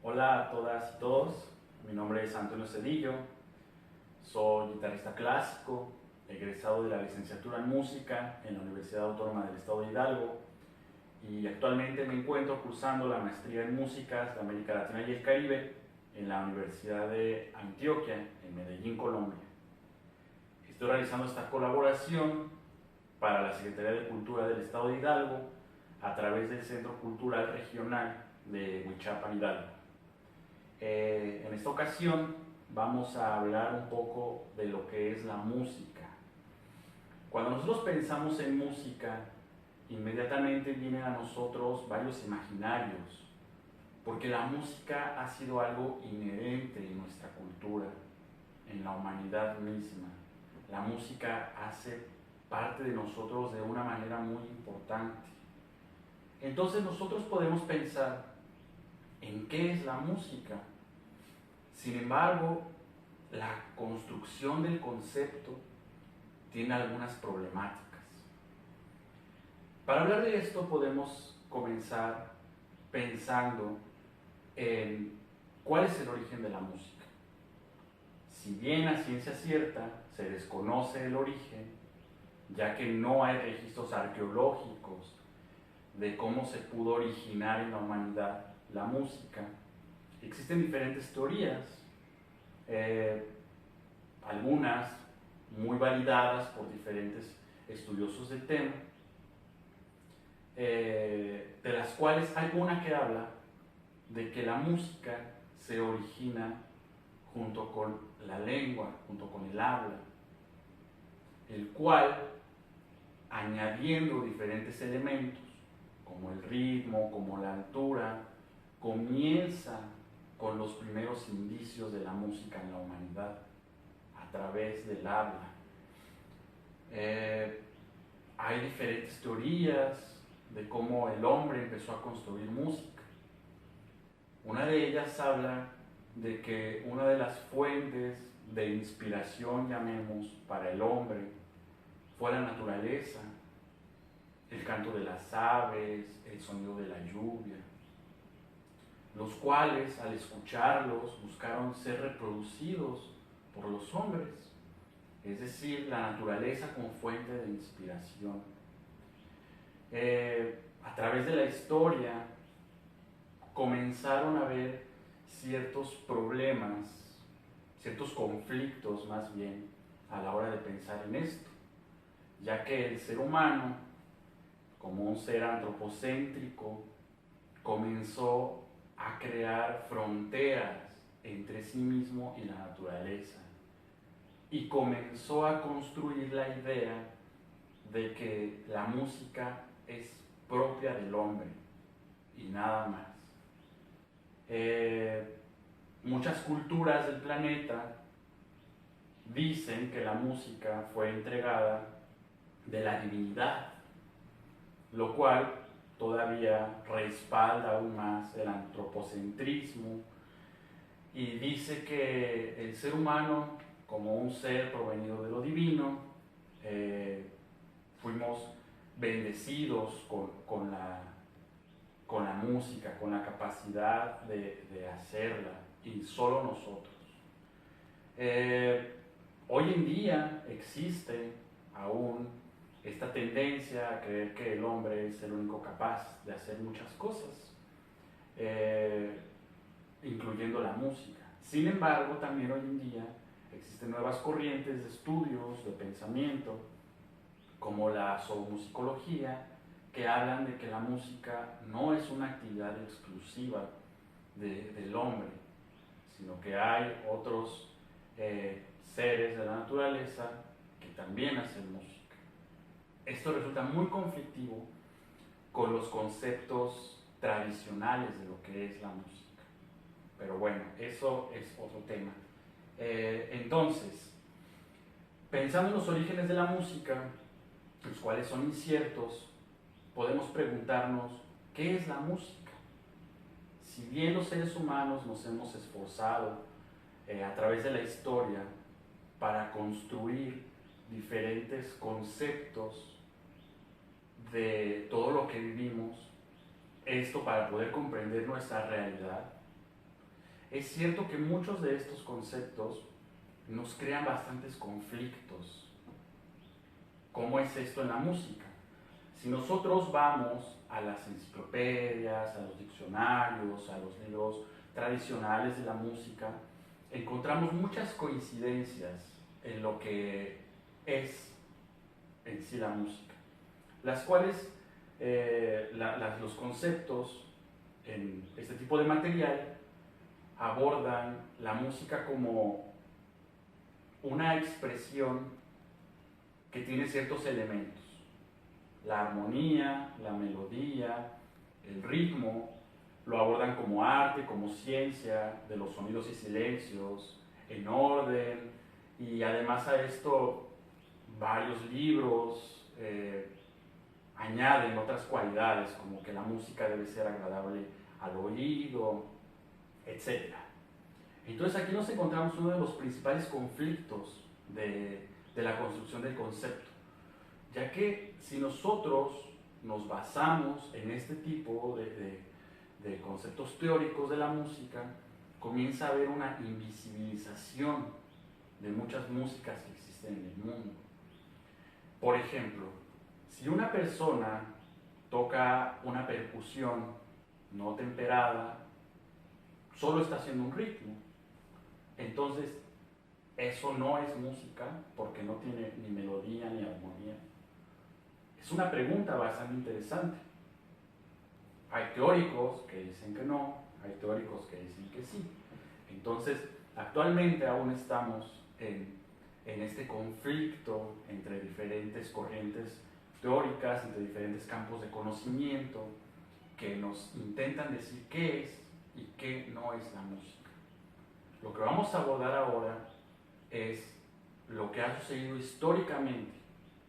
Hola a todas y todos, mi nombre es Antonio Cedillo, soy guitarrista clásico, egresado de la licenciatura en música en la Universidad Autónoma del Estado de Hidalgo y actualmente me encuentro cursando la maestría en músicas de América Latina y el Caribe en la Universidad de Antioquia, en Medellín, Colombia. Estoy realizando esta colaboración para la Secretaría de Cultura del Estado de Hidalgo a través del Centro Cultural Regional de Huichapan, Hidalgo. En esta ocasión vamos a hablar un poco de lo que es la música. Cuando nosotros pensamos en música, inmediatamente vienen a nosotros varios imaginarios, porque la música ha sido algo inherente en nuestra cultura, en la humanidad misma. La música hace parte de nosotros de una manera muy importante. Entonces nosotros podemos pensar en qué es la música. Sin embargo, la construcción del concepto tiene algunas problemáticas. Para hablar de esto podemos comenzar pensando en cuál es el origen de la música. Si bien a ciencia cierta se desconoce el origen, ya que no hay registros arqueológicos de cómo se pudo originar en la humanidad la música, existen diferentes teorías, algunas muy validadas por diferentes estudiosos del tema, de las cuales hay una que habla de que la música se origina junto con la lengua, junto con el habla, el cual, añadiendo diferentes elementos, como el ritmo, como la altura, comienza con los primeros indicios de la música en la humanidad, a través del habla. Hay diferentes teorías de cómo el hombre empezó a construir música. Una de ellas habla de que una de las fuentes de inspiración, llamemos, para el hombre fue la naturaleza, el canto de las aves, el sonido de la lluvia, los cuales al escucharlos buscaron ser reproducidos por los hombres, es decir, la naturaleza como fuente de inspiración. A través de la historia comenzaron a haber ciertos problemas, ciertos conflictos más bien, a la hora de pensar en esto, ya que el ser humano, como un ser antropocéntrico, comenzó a crear fronteras entre sí mismo y la naturaleza y comenzó a construir la idea de que la música es propia del hombre y nada más. Muchas culturas del planeta dicen que la música fue entregada de la divinidad, lo cual todavía respalda aún más el antropocentrismo y dice que el ser humano, como un ser provenido de lo divino, fuimos bendecidos con la música, con la capacidad de hacerla, y solo nosotros. Hoy en día existe aún esta tendencia a creer que el hombre es el único capaz de hacer muchas cosas, incluyendo la música. Sin embargo, también hoy en día existen nuevas corrientes de estudios, de pensamiento, como la zoomusicología, que hablan de que la música no es una actividad exclusiva del hombre, sino que hay otros seres de la naturaleza que también hacen música. Esto resulta muy conflictivo con los conceptos tradicionales de lo que es la música. Pero bueno, eso es otro tema. Entonces, pensando en los orígenes de la música, los cuales son inciertos, podemos preguntarnos, ¿qué es la música? Si bien los seres humanos nos hemos esforzado a través de la historia para construir diferentes conceptos de todo lo que vivimos, esto para poder comprender nuestra realidad, es cierto que muchos de estos conceptos nos crean bastantes conflictos. ¿Cómo es esto en la música? Si nosotros vamos a las enciclopedias, a los diccionarios, a los libros tradicionales de la música, encontramos muchas coincidencias en lo que es en sí la música, las cuales los conceptos en este tipo de material abordan la música como una expresión que tiene ciertos elementos: la armonía, la melodía, el ritmo. Lo abordan como arte, como ciencia de los sonidos y silencios, en orden, y además a esto varios libros añaden otras cualidades, como que la música debe ser agradable al oído, etc. Entonces aquí nos encontramos uno de los principales conflictos de la construcción del concepto, ya que si nosotros nos basamos en este tipo de conceptos teóricos de la música, comienza a haber una invisibilización de muchas músicas que existen en el mundo. Por ejemplo, si una persona toca una percusión no temperada, solo está haciendo un ritmo. Entonces, eso no es música porque no tiene ni melodía ni armonía. Es una pregunta bastante interesante. Hay teóricos que dicen que no, hay teóricos que dicen que sí. Entonces, actualmente aún estamos en este conflicto entre diferentes corrientes teóricas, entre diferentes campos de conocimiento que nos intentan decir qué es y qué no es la música. Lo que vamos a abordar ahora es lo que ha sucedido históricamente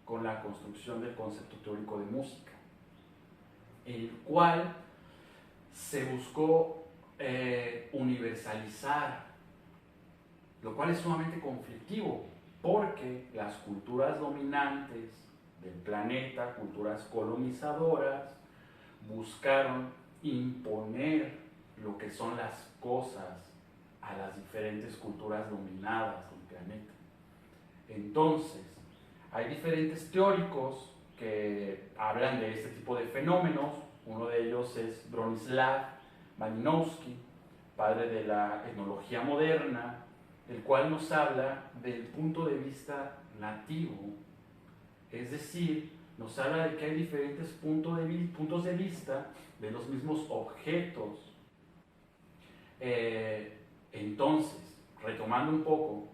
con la construcción del concepto teórico de música, el cual se buscó universalizar, lo cual es sumamente conflictivo, porque las culturas dominantes del planeta, culturas colonizadoras, buscaron imponer lo que son las cosas a las diferentes culturas dominadas del planeta. Entonces, hay diferentes teóricos que hablan de este tipo de fenómenos. Uno de ellos es Bronislaw Malinowski, padre de la etnología moderna, el cual nos habla del punto de vista nativo, es decir, nos habla de que hay diferentes puntos de vista de los mismos objetos. Entonces, retomando un poco,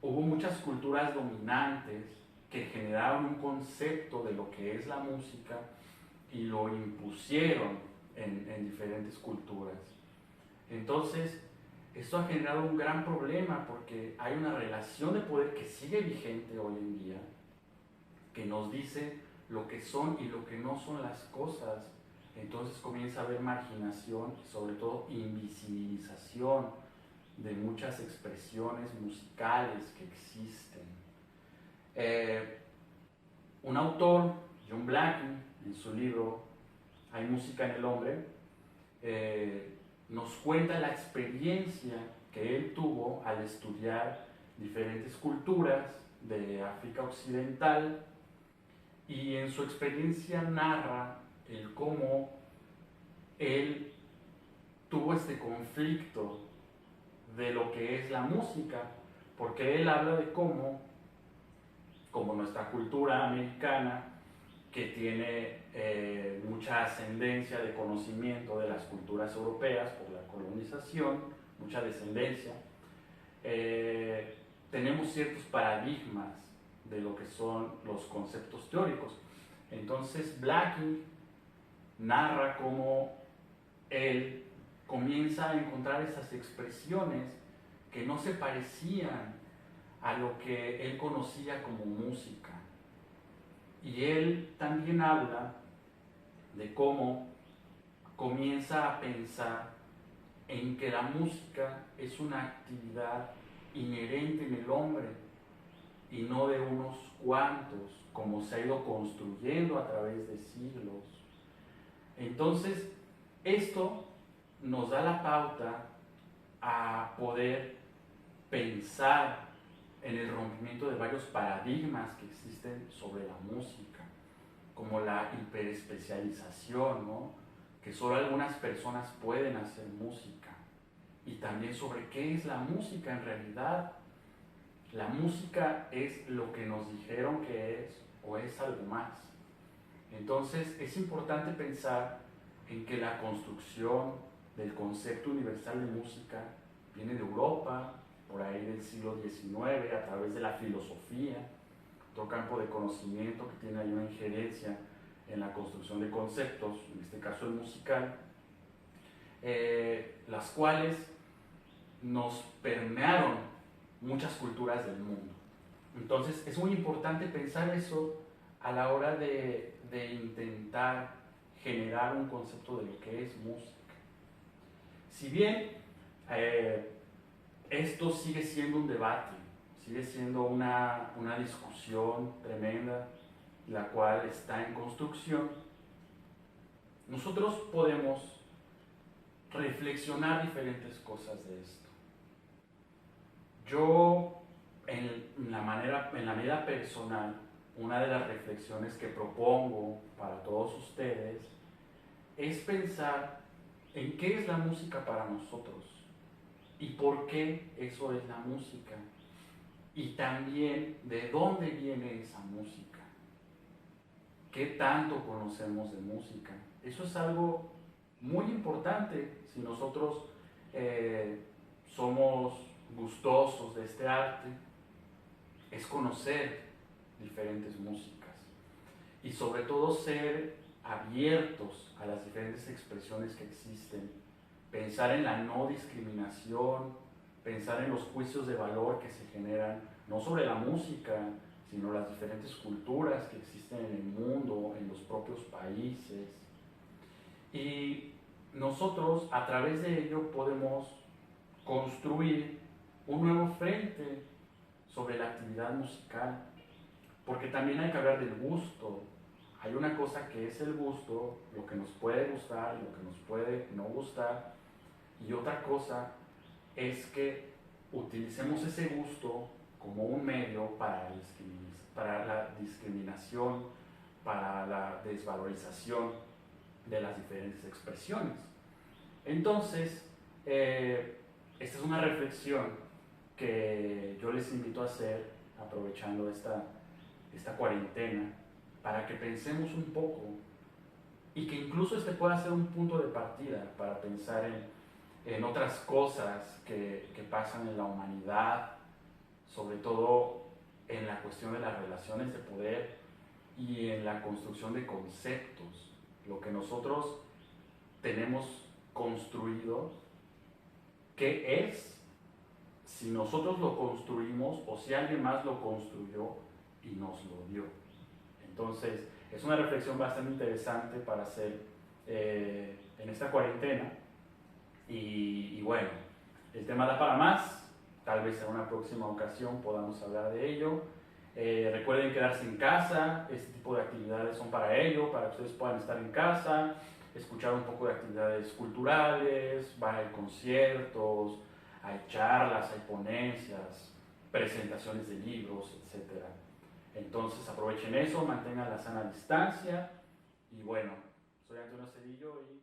hubo muchas culturas dominantes que generaron un concepto de lo que es la música y lo impusieron en diferentes culturas. Entonces, esto ha generado un gran problema porque hay una relación de poder que sigue vigente hoy en día, que nos dice lo que son y lo que no son las cosas. Entonces comienza a haber marginación y sobre todo invisibilización de muchas expresiones musicales que existen. Un autor, John Blackie, en su libro Hay música en el hombre, nos cuenta la experiencia que él tuvo al estudiar diferentes culturas de África Occidental, y en su experiencia narra el cómo él tuvo este conflicto de lo que es la música, porque él habla de cómo, como nuestra cultura americana, que tiene mucha ascendencia de conocimiento de las culturas europeas por la colonización, mucha descendencia, tenemos ciertos paradigmas de lo que son los conceptos teóricos. Entonces Blackie narra cómo él comienza a encontrar esas expresiones que no se parecían a lo que él conocía como música. Y él también habla de cómo comienza a pensar en que la música es una actividad inherente en el hombre y no de unos cuantos, como se ha ido construyendo a través de siglos. Entonces, esto nos da la pauta a poder pensar en el rompimiento de varios paradigmas que existen sobre la música, como la hiperespecialización, ¿no? Que solo algunas personas pueden hacer música, y también sobre qué es la música en realidad. La música es lo que nos dijeron que es o es algo más. Entonces es importante pensar en que la construcción del concepto universal de música viene de Europa, por ahí del siglo XIX, a través de la filosofía, otro campo de conocimiento que tiene ahí una injerencia en la construcción de conceptos, en este caso el musical, las cuales nos permearon muchas culturas del mundo. Entonces es muy importante pensar eso a la hora de intentar generar un concepto de lo que es música. Si bien esto sigue siendo un debate, sigue siendo una discusión tremenda, la cual está en construcción, nosotros podemos reflexionar diferentes cosas de esto. Yo, en la medida personal, una de las reflexiones que propongo para todos ustedes es pensar en qué es la música para nosotros y por qué eso es la música, y también de dónde viene esa música, qué tanto conocemos de música. Eso es algo muy importante si nosotros somos gustosos de este arte, es conocer diferentes músicas y sobre todo ser abiertos a las diferentes expresiones que existen, pensar en la no discriminación, pensar en los juicios de valor que se generan, no sobre la música, sino las diferentes culturas que existen en el mundo, en los propios países. Y nosotros a través de ello podemos construir un nuevo frente sobre la actividad musical, porque también hay que hablar del gusto. Hay una cosa que es el gusto, lo que nos puede gustar, lo que nos puede no gustar, y otra cosa es que utilicemos ese gusto como un medio para la discriminación, para la desvalorización de las diferentes expresiones. Entonces, esta es una reflexión que yo les invito a hacer aprovechando esta cuarentena, para que pensemos un poco y que incluso este pueda ser un punto de partida para pensar en otras cosas que pasan en la humanidad, sobre todo en la cuestión de las relaciones de poder y en la construcción de conceptos, lo que nosotros tenemos construido, qué es, si nosotros lo construimos o si alguien más lo construyó y nos lo dio. Entonces, es una reflexión bastante interesante para hacer en esta cuarentena. Y bueno, el tema da para más, tal vez en una próxima ocasión podamos hablar de ello. Recuerden quedarse en casa, este tipo de actividades son para ello, para que ustedes puedan estar en casa, escuchar un poco de actividades culturales, hay conciertos, hay charlas, hay ponencias, presentaciones de libros, etc. Entonces aprovechen eso, mantengan la sana distancia y bueno, soy Antonio Cedillo y